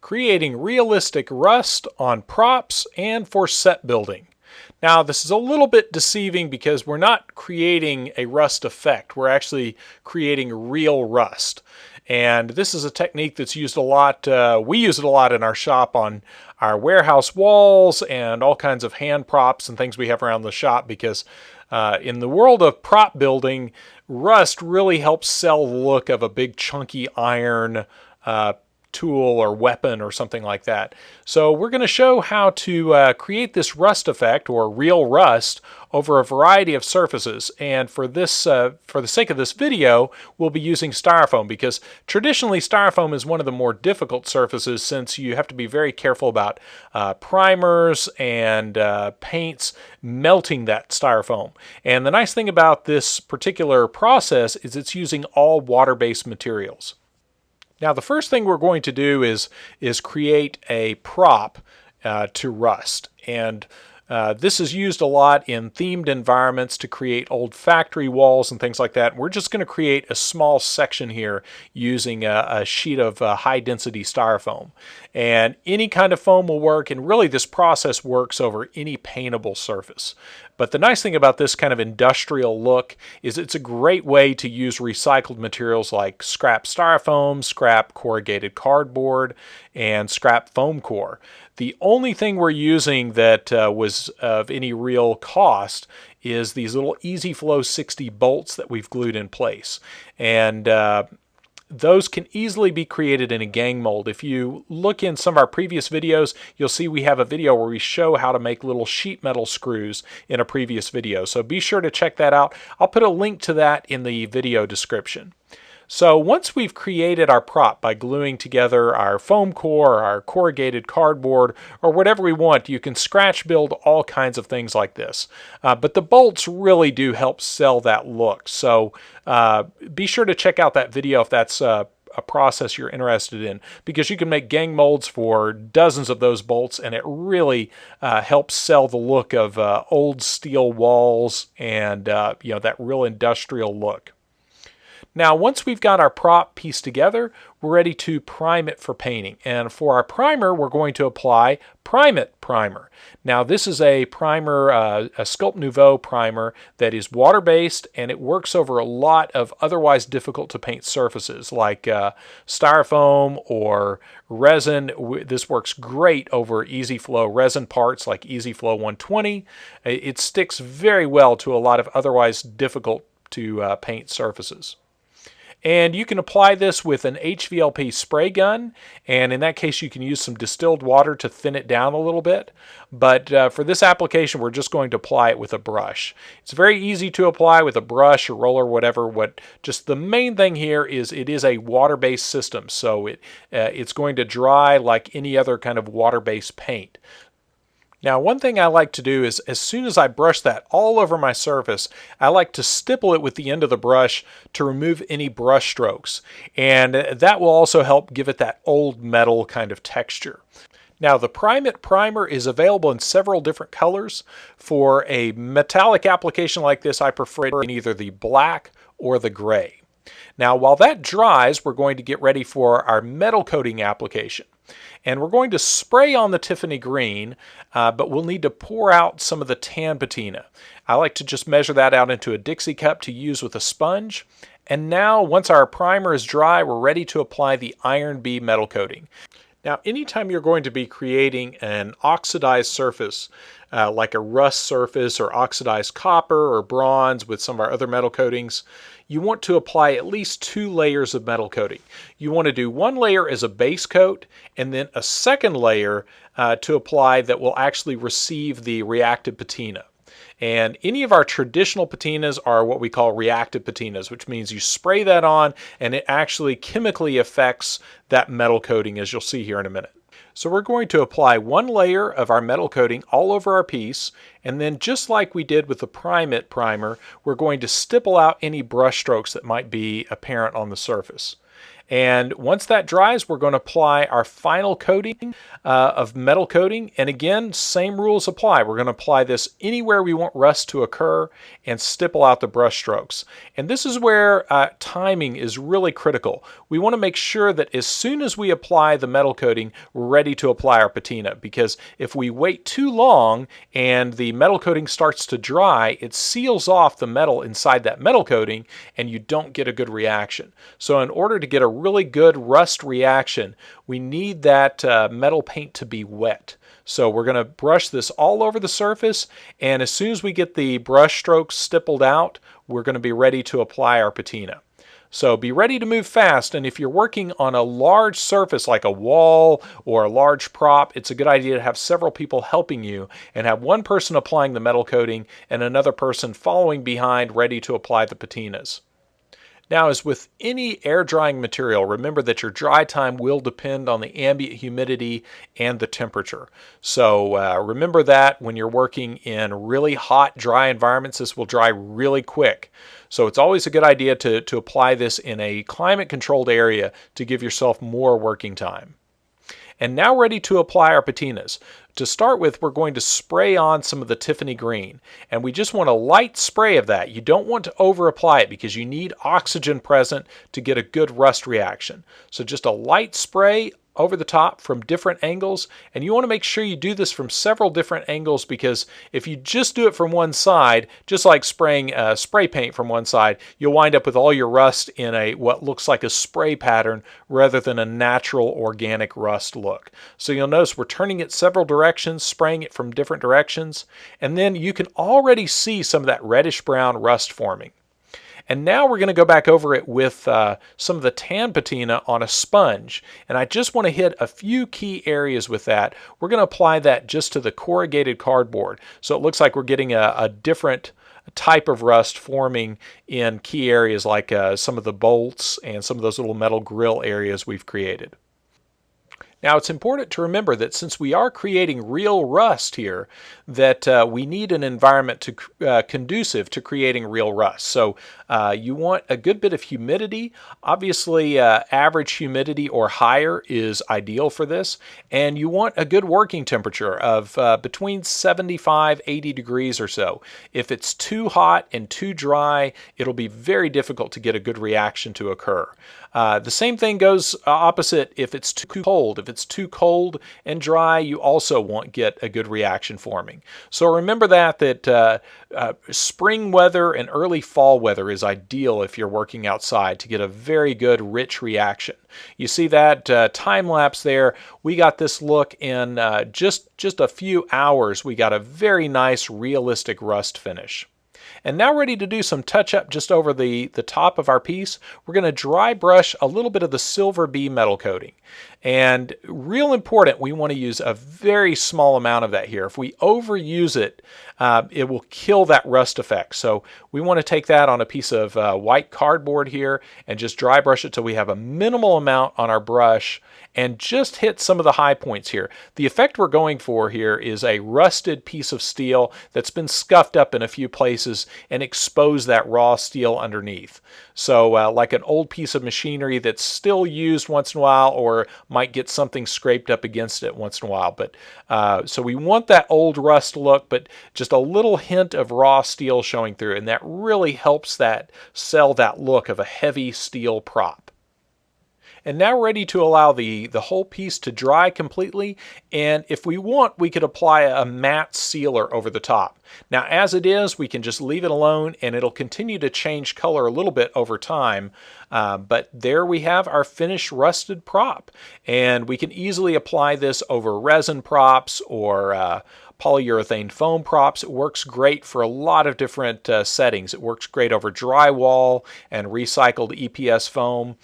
creating realistic rust on props and for set building. Now, this is a little bit deceiving because we're not creating a rust effect. We're actually creating real rust. And this is a technique that's used a lot. We use it a lot in our shop on our warehouse walls and all kinds of hand props and things we have around the shop because in the world of prop building, rust really helps sell the look of a big chunky iron tool or weapon or something like that. So we're going to show how to create this rust effect or real rust over a variety of surfaces. And for this, for the sake of this video, we'll be using styrofoam because traditionally styrofoam is one of the more difficult surfaces since you have to be very careful about primers and paints melting that styrofoam. And the nice thing about this particular process is it's using all water-based materials. Now, the first thing we're going to do is create a prop to rust. And this is used a lot in themed environments to create old factory walls and things like that. We're just going to create a small section here using a sheet of high-density styrofoam. And any kind of foam will work, and really this process works over any paintable surface. But the nice thing about this kind of industrial look is it's a great way to use recycled materials like scrap styrofoam, scrap corrugated cardboard, and scrap foam core. The only thing we're using that was of any real cost is these little Easy Flow 60 bolts that we've glued in place. And those can easily be created in a gang mold. If you look in some of our previous videos, you'll see we have a video where we show how to make little sheet metal screws in a previous video. So be sure to check that out. I'll put a link to that in the video description. So once we've created our prop by gluing together our foam core, our corrugated cardboard, or whatever we want, you can scratch build all kinds of things like this. But the bolts really do help sell that look. So be sure to check out that video if that's a process you're interested in, because you can make gang molds for dozens of those bolts, and it really helps sell the look of old steel walls and that real industrial look. Now, once we've got our prop pieced together, we're ready to prime it for painting. And for our primer, we're going to apply Prime It primer. Now, this is a primer, a Sculpt Nouveau primer that is water-based, and it works over a lot of otherwise difficult to paint surfaces like styrofoam or resin. This works great over easy flow resin parts like Easy Flow 120. It sticks very well to a lot of otherwise difficult to paint surfaces. And you can apply this with an HVLP spray gun, and in that case you can use some distilled water to thin it down a little bit. But for this application we're just going to apply it with a brush. It's very easy to apply with a brush or roller, whatever. Just the main thing here is it is a water-based system, so it's going to dry like any other kind of water-based paint. Now, one thing I like to do is as soon as I brush that all over my surface, I like to stipple it with the end of the brush to remove any brush strokes. And that will also help give it that old metal kind of texture. Now, the Prime It primer is available in several different colors. For a metallic application like this, I prefer it in either the black or the gray. Now, while that dries, we're going to get ready for our metal coating application. And we're going to spray on the Tiffany green, but we'll need to pour out some of the tan patina. I like to just measure that out into a Dixie cup to use with a sponge. And now, once our primer is dry, we're ready to apply the Iron B metal coating. Now, anytime you're going to be creating an oxidized surface, like a rust surface or oxidized copper or bronze with some of our other metal coatings, you want to apply at least 2 layers of metal coating. You want to do one layer as a base coat and then a second layer to apply that will actually receive the reactive patina. And any of our traditional patinas are what we call reactive patinas, which means you spray that on and it actually chemically affects that metal coating, as you'll see here in a minute. So we're going to apply one layer of our metal coating all over our piece, and then just like we did with the Prime It primer, we're going to stipple out any brush strokes that might be apparent on the surface. And once that dries, we're going to apply our final coating of metal coating. And again, same rules apply. We're going to apply this anywhere we want rust to occur and stipple out the brush strokes. And this is where timing is really critical. We want to make sure that as soon as we apply the metal coating, we're ready to apply our patina, because if we wait too long and the metal coating starts to dry, it seals off the metal inside that metal coating and you don't get a good reaction. So in order to get a really good rust reaction, we need that metal paint to be wet. So we're going to brush this all over the surface, and as soon as we get the brush strokes stippled out, we're going to be ready to apply our patina. So be ready to move fast, and if you're working on a large surface like a wall or a large prop, it's a good idea to have several people helping you and have one person applying the metal coating and another person following behind ready to apply the patinas. Now, as with any air drying material, remember that your dry time will depend on the ambient humidity and the temperature. So remember that when you're working in really hot, dry environments, this will dry really quick. So it's always a good idea to apply this in a climate-controlled area to give yourself more working time. And now ready to apply our patinas. To start with, we're going to spray on some of the Tiffany green, and we just want a light spray of that. You don't want to over apply it because you need oxygen present to get a good rust reaction. So just a light spray over the top from different angles, and you want to make sure you do this from several different angles, because if you just do it from one side, just like spraying spray paint from one side, you'll wind up with all your rust in a what looks like a spray pattern rather than a natural organic rust look. So you'll notice we're turning it several directions, spraying it from different directions, and then you can already see some of that reddish brown rust forming. And now we're going to go back over it with some of the tan patina on a sponge. And I just want to hit a few key areas with that. We're going to apply that just to the corrugated cardboard. So it looks like we're getting a different type of rust forming in key areas like some of the bolts and some of those little metal grill areas we've created. Now, it's important to remember that since we are creating real rust here, that we need an environment conducive to creating real rust. So you want a good bit of humidity. Obviously, average humidity or higher is ideal for this. And you want a good working temperature of between 75, 80 degrees or so. If it's too hot and too dry, it'll be very difficult to get a good reaction to occur. The same thing goes opposite if it's too cold. If it's too cold and dry, you also won't get a good reaction forming. So remember that spring weather and early fall weather is ideal if you're working outside to get a very good rich reaction. You see that time lapse there. We got this look in just a few hours. We got a very nice realistic rust finish. And now ready to do some touch-up just over the top of our piece. We're going to dry brush a little bit of the silver bee metal coating. And real important, we want to use a very small amount of that here. If we overuse it, it will kill that rust effect. So we want to take that on a piece of white cardboard here and just dry brush it till we have a minimal amount on our brush and just hit some of the high points here. The effect we're going for here is a rusted piece of steel that's been scuffed up in a few places and expose that raw steel underneath. So like an old piece of machinery that's still used once in a while or might get something scraped up against it once in a while. But so we want that old rust look, but just a little hint of raw steel showing through, and that really helps that sell that look of a heavy steel prop. And now ready to allow the whole piece to dry completely, and if we want, we could apply a matte sealer over the top. Now as it is, we can just leave it alone and it'll continue to change color a little bit over time, but there we have our finished rusted prop, and we can easily apply this over resin props or polyurethane foam props. It works great for a lot of different settings. It works great over drywall and recycled EPS foam.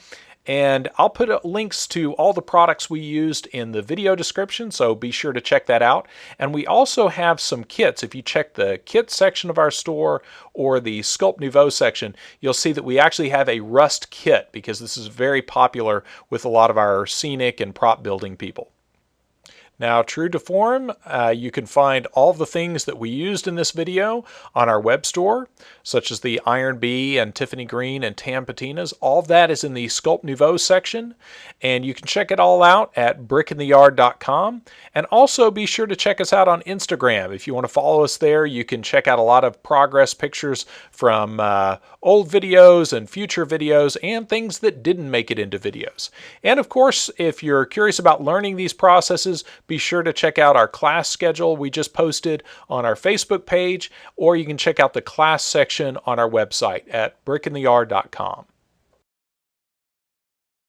And I'll put links to all the products we used in the video description, so be sure to check that out. And we also have some kits. If you check the kit section of our store or the Sculpt Nouveau section, you'll see that we actually have a rust kit because this is very popular with a lot of our scenic and prop building people. Now, true to form, you can find all the things that we used in this video on our web store, such as the Iron Bee and Tiffany Green and tan patinas. All of that is in the Sculpt Nouveau section, and you can check it all out at brickintheyard.com. And also be sure to check us out on Instagram. If you want to follow us there, you can check out a lot of progress pictures from old videos and future videos and things that didn't make it into videos. And of course, if you're curious about learning these processes, be sure to check out our class schedule we just posted on our Facebook page, or you can check out the class section on our website at brickintheyard.com.